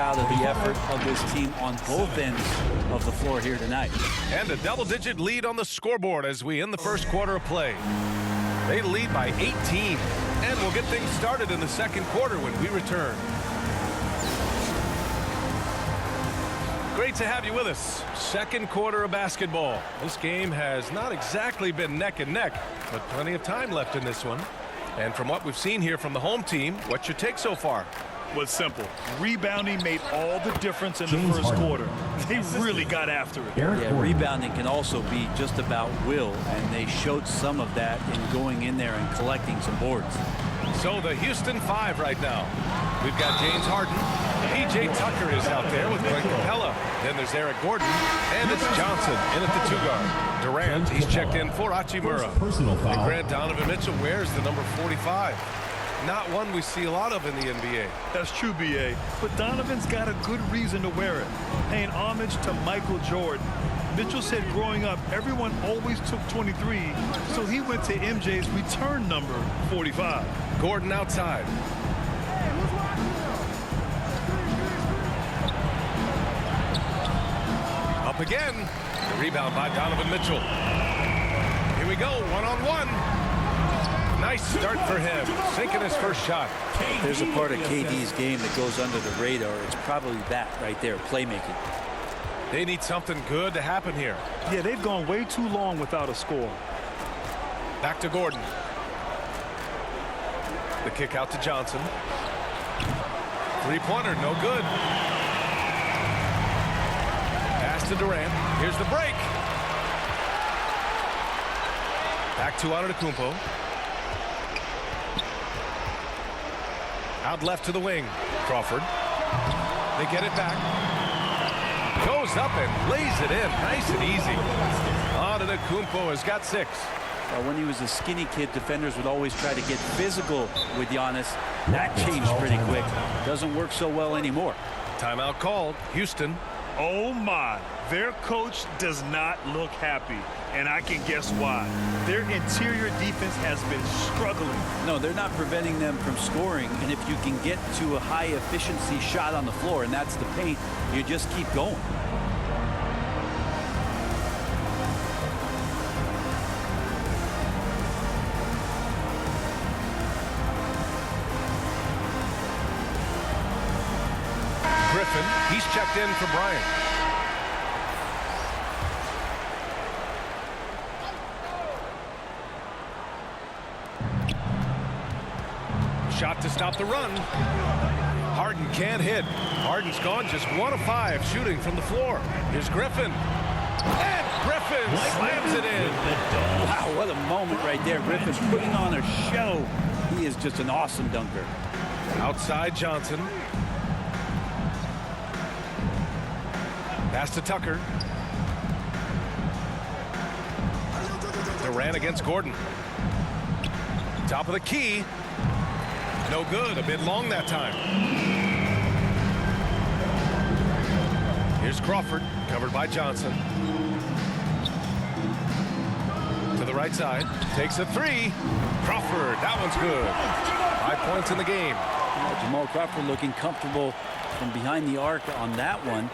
proud of the effort of this team on both ends of the floor here tonight. And a double-digit lead on the scoreboard as we end the first quarter of play. They lead by 18, and we'll get things started in the second quarter when we return. Great to have you with us. Second quarter of basketball. This game has not exactly been neck and neck, but plenty of time left in this one. And from what we've seen here from the home team, what's your take so far? Was simple. Rebounding made all the difference in the first quarter. They really got after it. Yeah, rebounding can also be just about will, and they showed some of that in going in there and collecting some boards. So the Houston 5 right now. We've got James Harden. P.J. Tucker is out there with Clint Capella. Then there's Eric Gordon. And it's Johnson in at the 2-guard. Durant, he's checked in for Hachimura. And Grant Donovan Mitchell wears the number 45. Not one we see a lot of in the NBA. That's true, B.A. But Donovan's got a good reason to wear it. Paying homage to Michael Jordan. Mitchell said growing up, everyone always took 23, so he went to MJ's return number 45. Gordon outside. Up again. Rebound by Donovan Mitchell. Here we go, one-on-one. Nice start for him, sinking his first shot. If there's a part of KD's game that goes under the radar, it's probably that right there, playmaking. They need something good to happen here. Yeah, they've gone way too long without a score. Back to Gordon. The kick out to Johnson. Three-pointer, no good. Pass to Durant. Here's the break. Back to Antetokounmpo. Out left to the wing. Crawford. They get it back. Goes up and lays it in. Nice and easy. Antetokounmpo has got 6. When he was a skinny kid, defenders would always try to get physical with Giannis. That changed pretty quick. Doesn't work so well anymore. Timeout called. Houston. Oh my, their coach does not look happy, and I can guess why. Their interior defense has been struggling. No, they're not preventing them from scoring, and if you can get to a high efficiency shot on the floor, and that's the paint, you just keep going. Griffin, he's checked in for Bryant. Shot to stop the run. Harden can't hit. Harden's gone just 1 of 5 shooting from the floor. Here's Griffin. And Griffin slams it in. Wow, what a moment right there. Griffin putting on a show. He is just an awesome dunker. Outside Johnson. Pass to Tucker. Durant against Gordon. Top of the key. No good. A bit long that time. Here's Crawford. Covered by Johnson. To the right side. Takes a 3. Crawford. That one's good. 5 points in the game. Jamal Crawford looking comfortable from behind the arc on that one.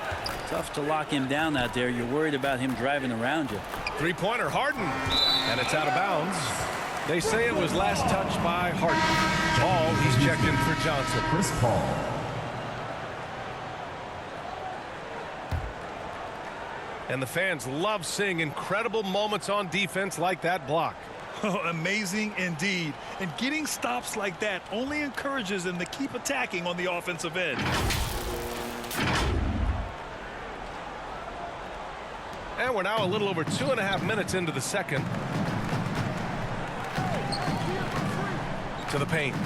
Tough to lock him down out there. You're worried about him driving around you. Three-pointer, Harden. And it's out of bounds. They say it was last touched by Harden. Paul, he's checked in for Johnson. Chris Paul. And the fans love seeing incredible moments on defense like that block. Amazing indeed. And getting stops like that only encourages them to keep attacking on the offensive end. And we're now a little over 2.5 minutes into the second. To the paint.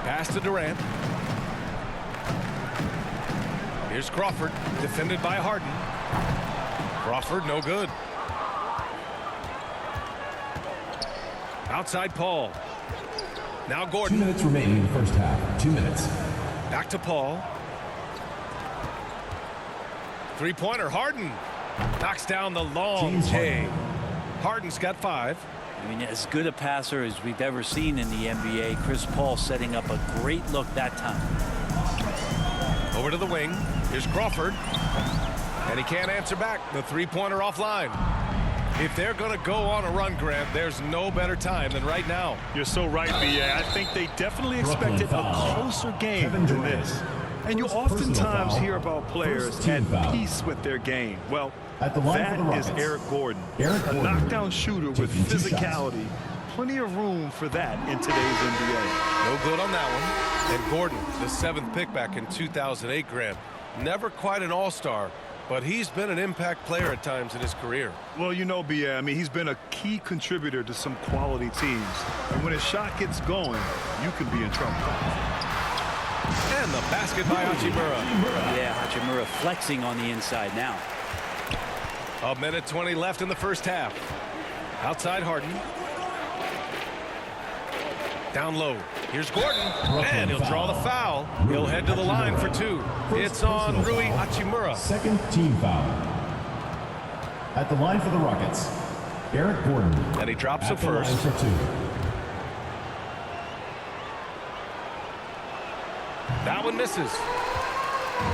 Pass to Durant. Here's Crawford, defended by Harden. Crawford, no good. Outside Paul. Now Gordon. 2 minutes remaining in the first half. 2 minutes. Back to Paul. Three-pointer, Harden. Knocks down the long J. Harden's got 5. I mean, as good a passer as we've ever seen in the NBA. Chris Paul setting up a great look that time. Over to the wing. Here's Crawford. And he can't answer back. The three-pointer offline. If they're going to go on a run, Grant, there's no better time than right now. You're so right, B.A. I think they definitely expected a closer game than this. And you oftentimes hear about players at peace with their game. Well, that is Eric Gordon. A knockdown shooter with physicality. Plenty of room for that in today's NBA. No good on that one. And Gordon, the 7th pick back in 2008, Grant. Never quite an all-star, but he's been an impact player at times in his career. Well, you know, B.A., I mean, he's been a key contributor to some quality teams. And when his shot gets going, you can be in trouble. And the basket by Hachimura. Yeah, Hachimura flexing on the inside now. 1:20 left in the first half. Outside Harden. Down low. Here's Gordon. And he'll draw the foul. He'll head to the line for 2. It's on Rui Hachimura. Second team foul. At the line for the Rockets, Eric Gordon. And he drops it At the line first. for 2. That one misses.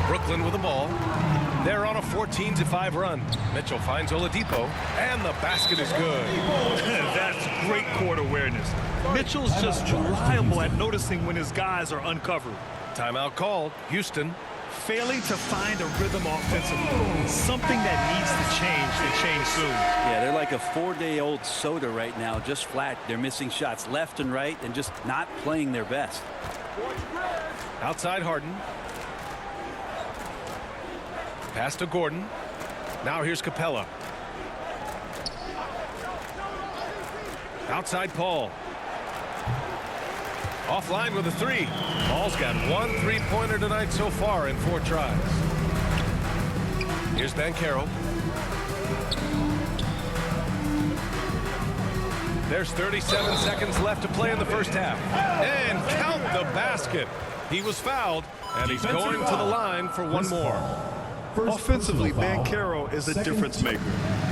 Brooklyn with the ball. They're on a 14-5 run. Mitchell finds Oladipo, and the basket is good. That's great court awareness. Mitchell's just reliable at noticing when his guys are uncovered. Timeout called. Houston. Failing to find a rhythm offensively. Something that needs to change soon. Yeah, they're like a 4-day-old soda right now, just flat. They're missing shots left and right and just not playing their best. Outside Harden. Pass to Gordon. Now here's Capella. Outside Paul. Offline with a 3. Paul's got 1 3-pointer tonight so far in 4 tries. Here's Banchero. There's 37 seconds left to play in the first half. And count the basket. He was fouled, and he's going to the line for 1 more. Offensively, Banchero is a difference maker.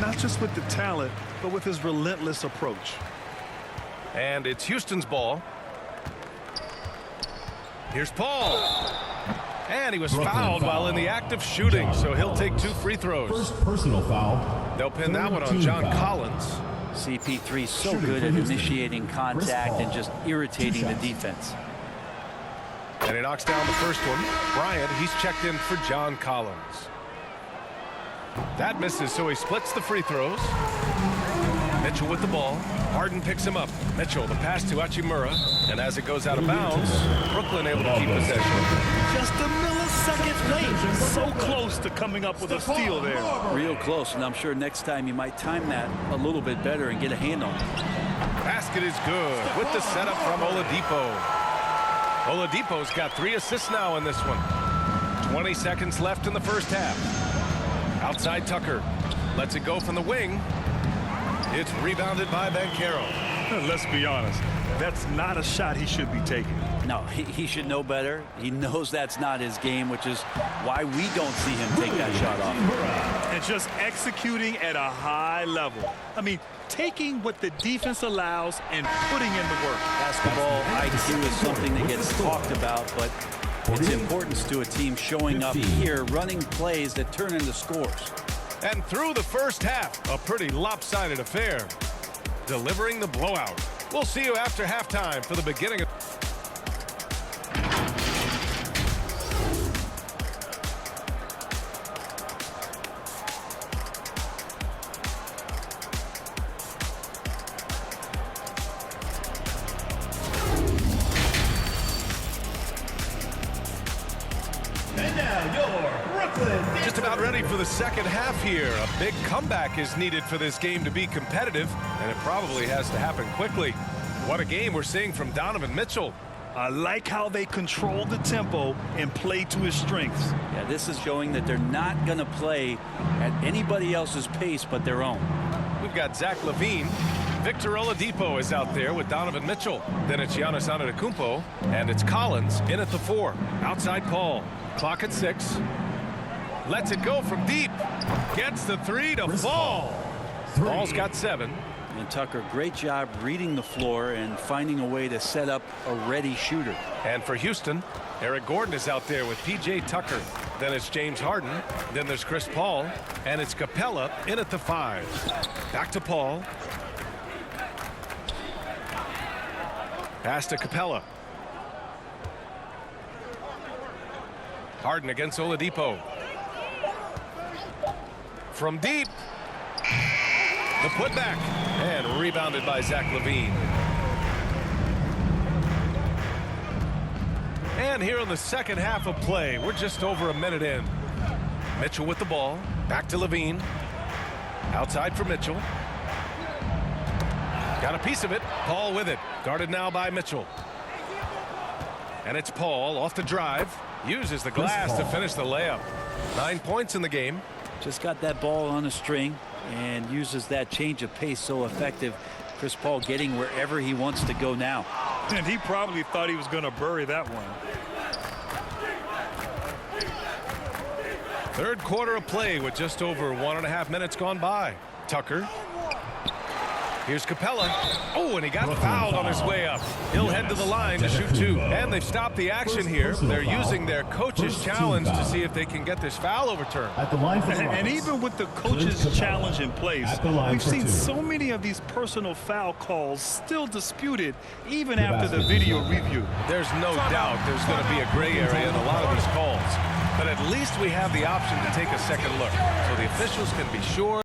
Not just with the talent, but with his relentless approach. And it's Houston's ball. Here's Paul. And he was fouled while in the act of shooting, so he'll take 2 free throws. First personal foul. They'll pin that one on John Collins. CP3 so good at initiating contact and just irritating the defense. And he knocks down the first one. Bryant, he's checked in for John Collins. That misses, so he splits the free throws. Mitchell with the ball. Harden picks him up. Mitchell, the pass to Hachimura. And as it goes out of bounds, Brooklyn able to keep possession. Just a millisecond late. So close to coming up with a steal there. Real close, and I'm sure next time you might time that a little bit better and get a hand on it. Basket is good with the setup from Oladipo. Oladipo's got 3 assists now in this one. 20 seconds left in the first half. Outside Tucker. Lets it go from the wing. It's rebounded by Banchero. Let's be honest. That's not a shot he should be taking. No, he should know better. He knows that's not his game, which is why we don't see him take that shot off. And just executing at a high level. I mean, taking what the defense allows and putting in the work. Basketball IQ is something that gets talked about, but its importance to a team showing up here, running plays that turn into scores. And through the first half, a pretty lopsided affair. Delivering the blowout. We'll see you after halftime for the beginning of... And now your Brooklyn. Just about ready for the second half here. A big comeback is needed for this game to be competitive, and it probably has to happen quickly. What a game we're seeing from Donovan Mitchell. I like how they control the tempo and play to his strengths. Yeah, this is showing that they're not going to play at anybody else's pace but their own. We've got Zach LaVine. Victor Oladipo is out there with Donovan Mitchell. Then it's Giannis Antetokounmpo, and it's Collins in at the 4. Outside Paul. Clock at 6. Lets it go from deep. Gets the 3 to fall. Paul's got 7. And Tucker, great job reading the floor and finding a way to set up a ready shooter. And for Houston, Eric Gordon is out there with P.J. Tucker. Then it's James Harden. Then there's Chris Paul. And it's Capella in at the 5. Back to Paul. Pass to Capella. Harden against Oladipo. From deep. The putback. And rebounded by Zach LaVine. And here in the second half of play, we're just over a minute in. Mitchell with the ball. Back to LaVine. Outside for Mitchell. Got a piece of it. Paul with it. Guarded now by Mitchell. And it's Paul off the drive. Uses the glass to finish the layup. 9 points in the game. Just got that ball on a string and uses that change of pace so effective. Chris Paul getting wherever he wants to go now. And he probably thought he was going to bury that one. Third quarter of play with just over 1.5 minutes gone by. Tucker. Here's Capella. Oh, and he got fouled on his way up. He'll head to the line to shoot 2. And they've stopped the action here. They're using their coach's challenge to see if they can get this foul overturned. At the line for the And Rockets, even with the coach's challenge in place, At the line we've for seen 2. so many of these personal foul calls still disputed even after the video review. There's no doubt there's going to be a gray area in a lot of these calls. But at least we have the option to take a second look, so the officials can be sure